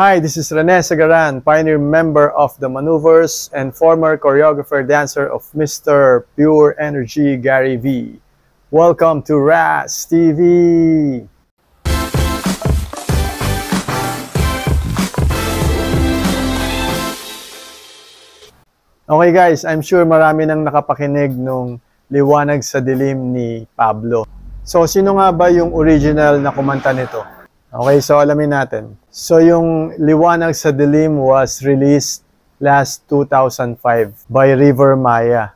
Hi, this is Rene Sagaran, pioneer member of the Maneuvers and former choreographer-dancer of Mr. Pure Energy Gary V. Welcome to RAS TV! Okay guys, I'm sure marami nang nakapakinig nung Liwanag sa Dilim ni Pablo. So, sino nga ba yung original na kumanta nito? Okay, so alamin natin. So, yung Liwanag sa Dilim was released last 2005 by River Maya.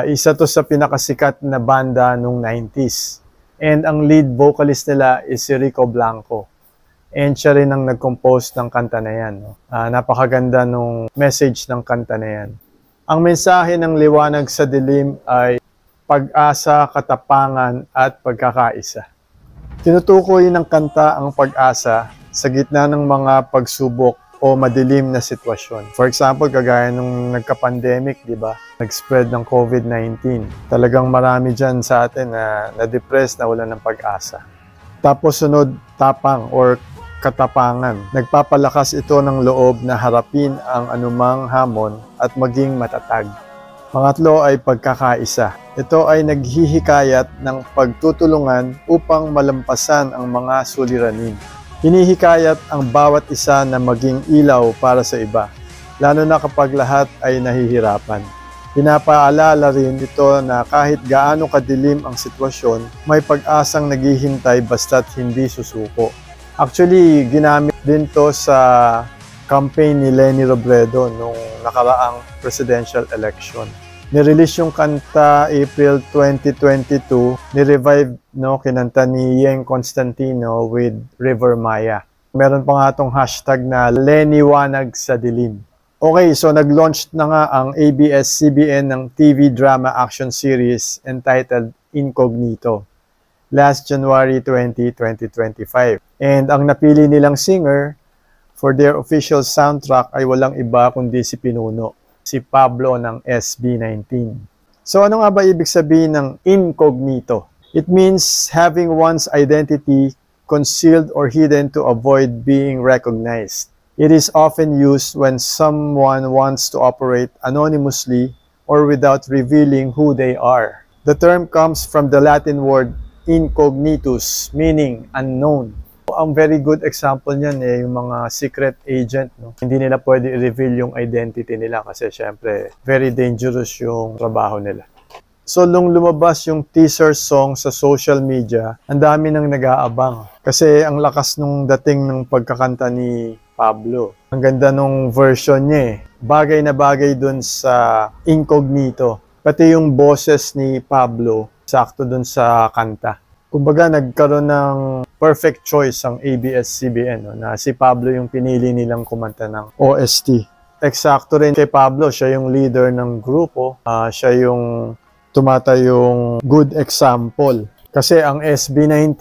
Isa to sa pinakasikat na banda nung 90s. And ang lead vocalist nila is si Rico Blanco. And siya rin ang nag-compose ng kanta na yan. Napakaganda nung message ng kanta na yan. Ang mensahe ng Liwanag sa Dilim ay pag-asa, katapangan, at pagkakaisa. Tinutukoy ng kanta ang pag-asa sa gitna ng mga pagsubok o madilim na sitwasyon. For example, kagaya nung nagka-pandemic, di ba? Nag-spread ng COVID-19. Talagang marami dyan sa atin na na-depress, na wala ng pag-asa. Tapos sunod, tapang or katapangan. Nagpapalakas ito ng loob na harapin ang anumang hamon at maging matatag. Pangatlo ay pagkakaisa. Ito ay naghihikayat ng pagtutulungan upang malampasan ang mga suliranin. Hinihikayat ang bawat isa na maging ilaw para sa iba, lalo na kapag lahat ay nahihirapan. Pinapaalala rin ito na kahit gaano kadilim ang sitwasyon, may pag-asang naghihintay basta't hindi susuko. Actually, ginamit din to sa campaign ni Leni Robredo nung nakaraang presidential election. Nirelease yung kanta April 2022, ni-revive, kinanta ni Yeng Constantino with River Maya. Meron pa nga itong hashtag na Leniwanag sa Dilim. Okay, so nag-launch na nga ang ABS-CBN ng TV drama action series entitled Incognito last January 20, 2025. And ang napili nilang singer for their official soundtrack ay walang iba kundi si Pinuno, si Pablo ng SB19. So ano nga ba ibig sabihin ng incognito? It means having one's identity concealed or hidden to avoid being recognized. It is often used when someone wants to operate anonymously or without revealing who they are. The term comes from the Latin word incognitus, meaning unknown. Ang very good example niyan yung mga secret agent. Hindi nila pwede i-reveal yung identity nila kasi syempre very dangerous yung trabaho nila. So, nung lumabas yung teaser song sa social media, ang dami nang nag-aabang. Kasi ang lakas nung dating ng pagkakanta ni Pablo. Ang ganda nung version niya Bagay na bagay dun sa incognito. Pati yung boses ni Pablo, sakto dun sa kanta. Kumbaga, nagkaroon ng perfect choice ang ABS-CBN na si Pablo yung pinili nilang kumanta ng OST. Eksakto rin kay Pablo, siya yung leader ng grupo. Siya yung tumatayong good example. Kasi ang SB19,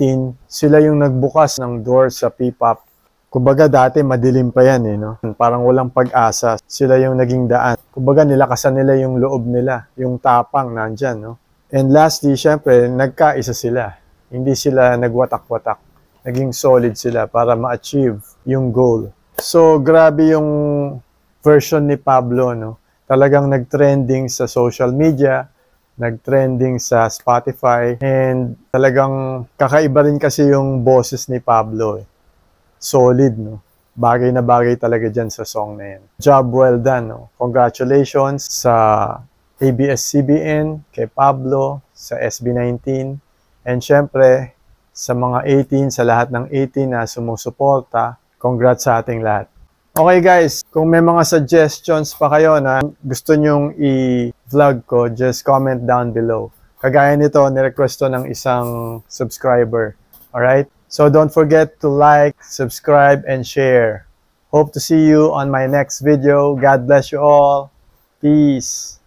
sila yung nagbukas ng door sa P-pop. Kumbaga dati madilim pa yan Parang walang pag-asa. Sila yung naging daan. Kumbaga nilakasan nila yung loob nila. Yung tapang nandyan And lastly, syempre, nagkaisa sila. Hindi sila nagwatak-watak. Naging solid sila para ma-achieve yung goal. So, grabe yung version ni Pablo, Talagang nag-trending sa social media, nag-trending sa Spotify, and talagang kakaiba rin kasi yung boses ni Pablo. Solid, Bagay na bagay talaga dyan sa song na yan. Job well done, Congratulations sa ABS-CBN, kay Pablo, sa SB19, and syempre, sa mga 18, sa lahat ng 18 na sumusuporta, congrats sa ating lahat. Okay guys, kung may mga suggestions pa kayo na gusto nyong i-vlog ko, just comment down below. Kagaya nito, nirequest to ng isang subscriber. Alright? So don't forget to like, subscribe, and share. Hope to see you on my next video. God bless you all. Peace.